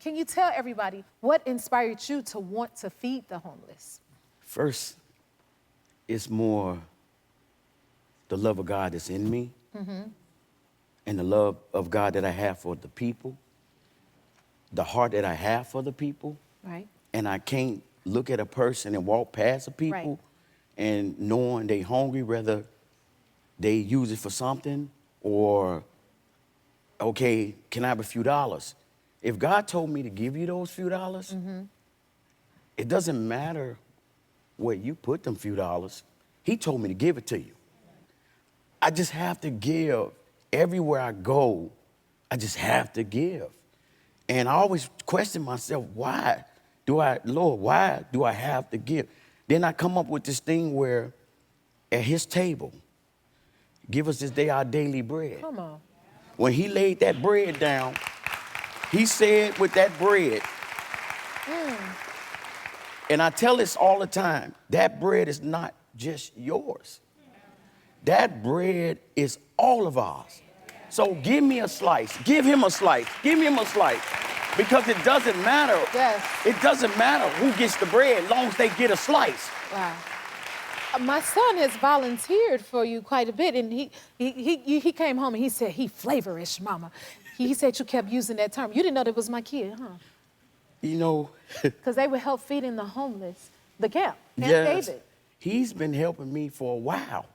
can you tell everybody what inspired you to want to feed the homeless? First, it's more the love of God that's in me and the love of God that I have for the people, the heart that I have for the people. Right. And I can't look at a person and walk past the people and knowing they hungry, whether they use it for something or, okay, can I have a few dollars? If God told me to give you those few dollars, it doesn't matter where you put them few dollars. He told me to give it to you. I just have to give. Everywhere I go, I just have to give. And I always question myself, why do I have to give? Then I come up with this thing where at his table, give us this day our daily bread. Come on. When he laid that bread down, he said with that bread, and I tell this all the time, that bread is not just yours. That bread is all of ours. So give me a slice, give him a slice, give him a slice. Because it doesn't matter. Yes. It doesn't matter who gets the bread as long as they get a slice. Wow. My son has volunteered for you quite a bit, and he came home and he said he flavorish, Mama. He said you kept using that term. You didn't know that was my kid, huh? You know. Because they would help feeding the homeless, the camp Yes, David. He's been helping me for a while.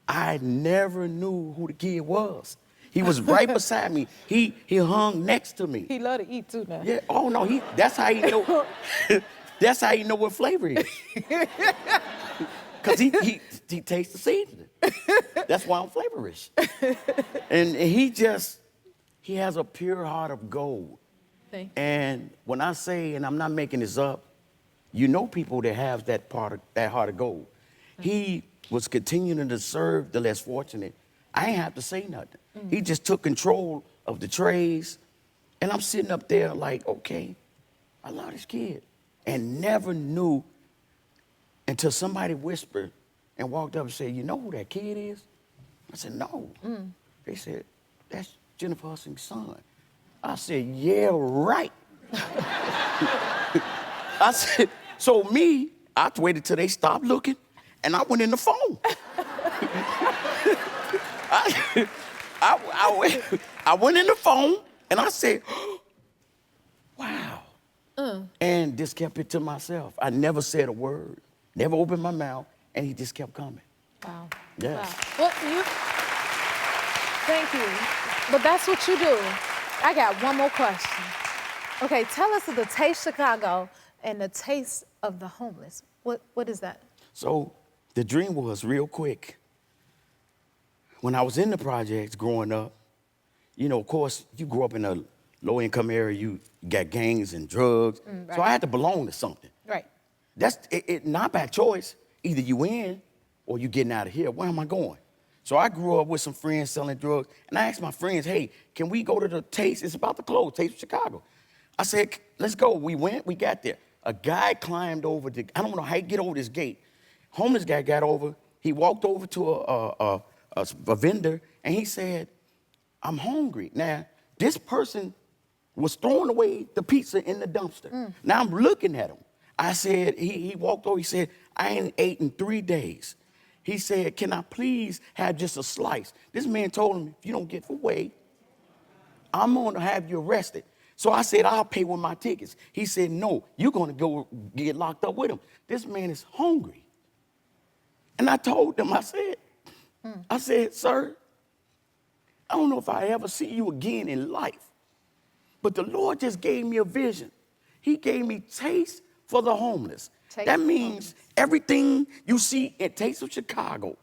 I never knew who the kid was. He was right beside me. He hung next to me. He love to eat too now. Yeah. Oh no. That's how he know. That's how he know what flavor it is. Cause he tastes the seasoning. That's why I'm flavorish. And he has a pure heart of gold. Thank you. And when I say, and I'm not making this up, you know people that have that heart of gold. He was continuing to serve the less fortunate. I ain't have to say nothing. He just took control of the trays. And I'm sitting up there like, okay, I love this kid. And never knew until somebody whispered and walked up and said, you know who that kid is? I said, no. They said, that's Jennifer Hudson's son. I said, yeah, right. I said, so I waited till they stopped looking and I went in the phone. I went in the phone and I said, wow. And just kept it to myself. I never said a word, never opened my mouth, and he just kept coming. Wow. Yes. Wow. Well, thank you. But that's what you do. I got one more question. Okay, tell us of the Taste Chicago and the Taste of the Homeless. What is that? So the dream was real quick. When I was in the projects growing up, you know, of course, you grew up in a low-income area, you got gangs and drugs. Right. So I had to belong to something. Right. That's not by choice. Either you in or you getting out of here. Where am I going? So I grew up with some friends selling drugs, and I asked my friends, hey, can we go to the Taste? It's about to close, Taste of Chicago. I said, let's go. We went, we got there. A guy climbed over I don't know how he get over this gate. Homeless guy got over, he walked over to a vendor, and he said, I'm hungry. Now, this person was throwing away the pizza in the dumpster. Now I'm looking at him. I said, he walked over, he said, I ain't ate in 3 days. He said, can I please have just a slice? This man told him, if you don't get away, I'm gonna have you arrested. So I said, I'll pay with my tickets. He said, no, you're gonna go get locked up with him. This man is hungry. And I told him, I said, sir, I don't know if I ever see you again in life, but the Lord just gave me a vision. He gave me Taste for the Homeless. That means everything you see at Taste of Chicago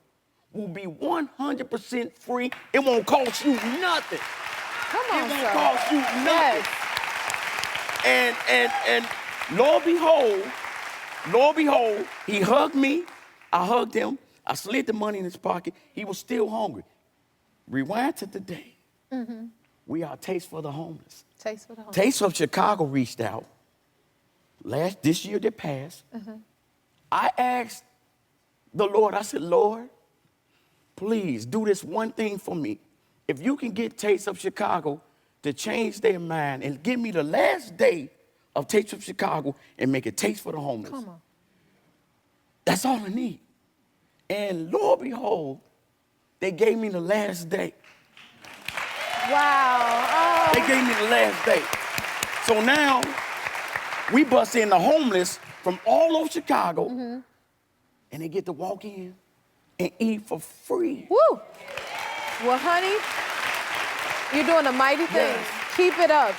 will be 100% free. It won't cost you nothing. Come on, it won't cost you nothing. Yes. And Lord behold, he hugged me. I hugged him. I slid the money in his pocket. He was still hungry. Rewind to today. We are Taste for the Homeless. Taste for the Homeless. Taste of Chicago reached out. This year that passed, I asked the Lord, I said, Lord, please do this one thing for me. If you can get Taste of Chicago to change their mind and give me the last day of Taste of Chicago and make a taste for the homeless. Come on. That's all I need. And lo and behold, they gave me the last day. Wow. Oh. They gave me the last day. So now, we bust in the homeless from all over Chicago, and they get to walk in and eat for free. Woo. Well, honey, you're doing a mighty thing. Yes. Keep it up.